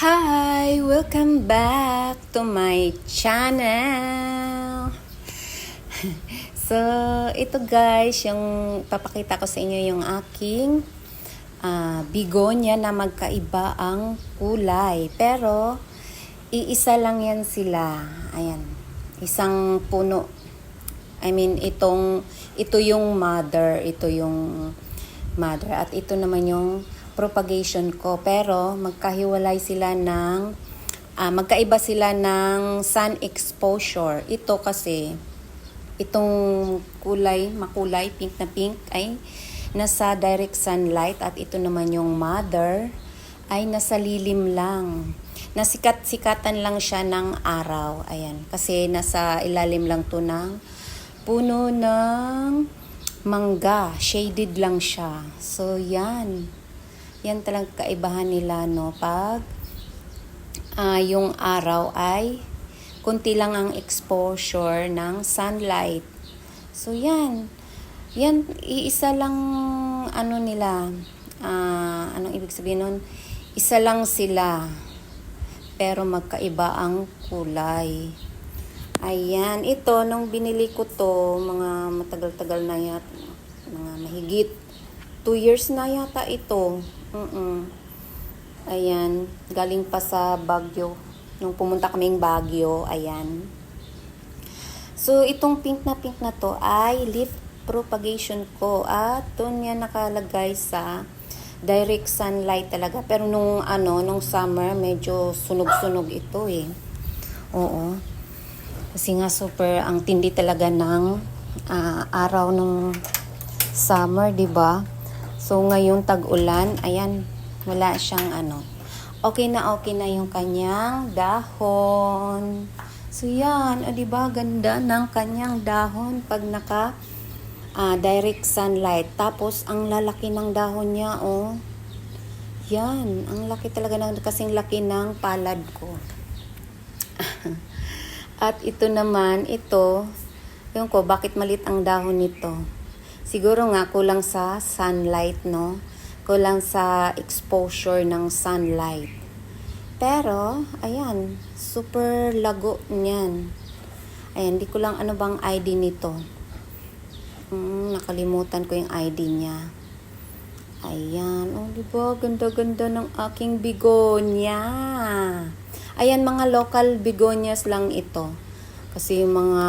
Hi! Welcome back to my channel! So, ito guys, yung papakita ko sa inyo yung aking begonia na magkaiba ang kulay. Pero, iisa lang yan sila. Ayan, isang puno. Ito yung mother, at ito naman yung propagation ko, pero magkaiba sila ng sun exposure. Ito kasi itong makulay pink na pink ay nasa direct sunlight, at ito naman yung mother ay nasa lilim lang. Nasikat-sikatan lang siya ng araw. Ayan, kasi nasa ilalim lang to ng puno ng mangga, shaded lang siya. So yan talagang kaibahan nila, no? Pag yung araw ay kunti lang ang exposure ng sunlight. So yan iisa lang nila. Anong ibig sabihin nun? Isa lang sila, pero magkaiba ang kulay. Ayan, ito nung binili ko to, mga matagal-tagal na yata, mga mahigit 2 years na yata ito. Ayan, galing pa sa Baguio. Nung pumunta kaming Baguio, ayan. So, itong pink na to ay leaf propagation ko. At doon yan nakalagay sa direct sunlight talaga. Pero nung summer, medyo sunog-sunog ito eh. Oo. Kasi nga super ang tindi talaga ng araw nung summer, 'di ba? So ngayon tag-ulan, ayan, wala siyang okay na yung kanyang dahon. So yan, 'di ba, ganda ng kanyang dahon pag naka direct sunlight. Tapos ang lalaki ng dahon niya, oh. Yan, ang laki talaga kasing laki ng palad ko. At ito naman, yung ko, bakit malit ang dahon nito? Siguro nga, kulang sa sunlight, no? Kulang sa exposure ng sunlight. Pero, ayan, super lago niyan. Ayan, di ko lang bang ID nito. Nakalimutan ko yung ID niya. Ayan, oh, diba? Ganda-ganda ng aking begonia. Ayan, mga local begonias lang ito. Kasi yung mga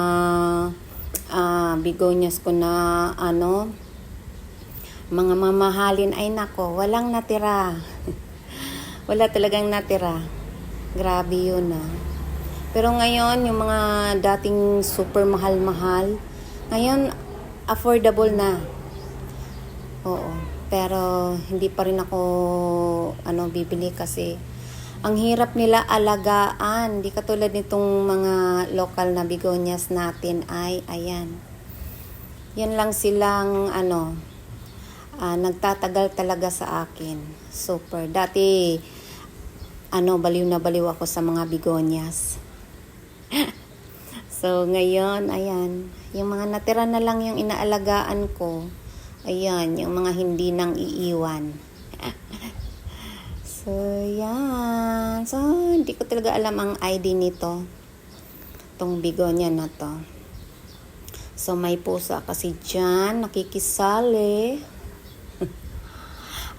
begonias ko na mga mamahalin, ay nako, walang natira. Wala talagang natira. Grabe yun Pero ngayon, yung mga dating super mahal-mahal, ngayon affordable na. Oo. Pero hindi pa rin ako bibili kasi ang hirap nila alagaan. Di katulad nitong mga local na begonias natin ay, ayan. Yan lang silang, nagtatagal talaga sa akin. Super. Dati, baliw na baliw ako sa mga begonias. So, ngayon, ayan. Yung mga natira na lang yung inaalagaan ko. Ayan, yung mga hindi nang iiwan. So, yan. So, hindi ko talaga alam ang ID nito. Itong begonia na to. So, may pusa kasi dyan. Nakikisali.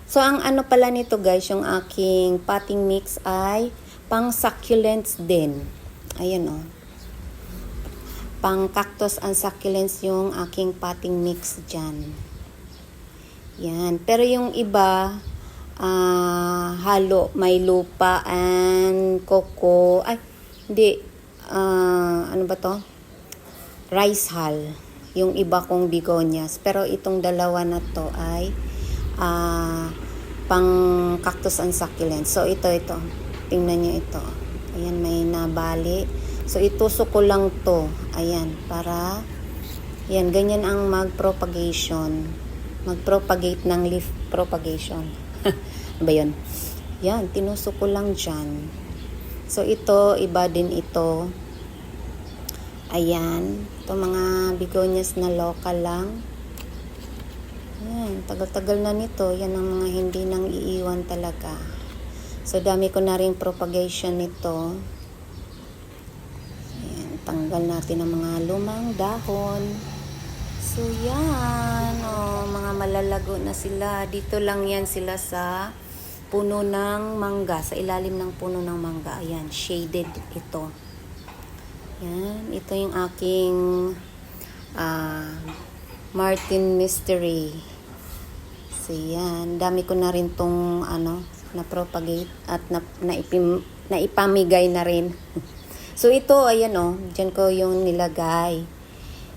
So, ang pala nito guys, yung aking potting mix ay pang succulents din. Ayan Pang cactus and succulents yung aking potting mix dyan. Yan. Pero yung iba, halo, may lupa and coco. Ay, hindi. Ano ba to? Rice hull. Yung iba kong begonias. Pero itong dalawa na to ay pang cactus and succulents. So, ito. Tingnan nyo ito. Ayan, may nabali. So, itusok ko lang to. Ayan, para yan, ganyan ang mag-propagate ng leaf propagation. Ano ba yun? Yan, tinusok ko lang dyan. So, ito, iba din ito. Ayan. Ito mga begonias na local lang. Ayan, tagal-tagal na nito. Yan ang mga hindi nang iiwan talaga. So, dami ko na rin propagation nito. Ayan, tanggal natin ang mga lumang dahon. So, yan. Oh, mga malalago na sila. Dito lang yan sila sa puno ng mangga. Sa ilalim ng puno ng mangga. Ayan, shaded ito. Yan, ito yung aking Martin Mystery. So, yan. Dami ko na rin tong na-propagate at naipamigay na rin. So, ito, ayan dyan ko yung nilagay.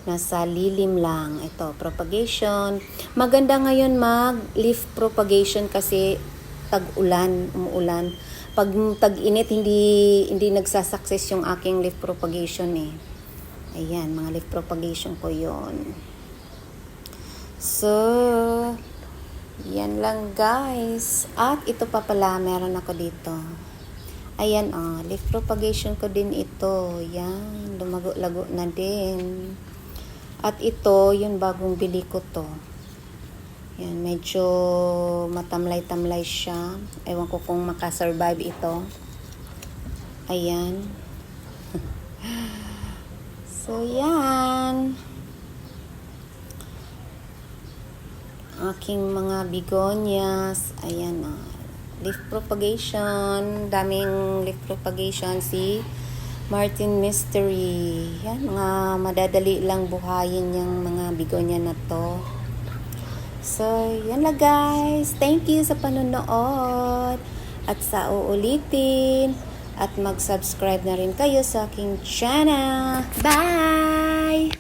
Nasa lilim lang. Ito, propagation. Maganda ngayon mag-leaf propagation kasi tag-ulan, umuulan. Pag tag-init, hindi nagsasucess yung aking leaf propagation eh. Ayan, mga leaf propagation ko yon. So, yan lang guys. At ito pa pala, meron ako dito. Ayan leaf propagation ko din ito. Yan, lumago-lago na din. At ito, yung bagong bili ko to. Yan, medyo matamlay-tamlay siya. Ewan ko kung makasurvive ito. Ayan. So, yan. Aking mga begonias. Ayan leaf propagation. Daming leaf propagation. Si Martin Mystery. Yan, mga madadali lang buhayin yung mga begonia na to. So, yan lang guys. Thank you sa panonood. At sa uulitin. At mag-subscribe na rin kayo sa aking channel. Bye!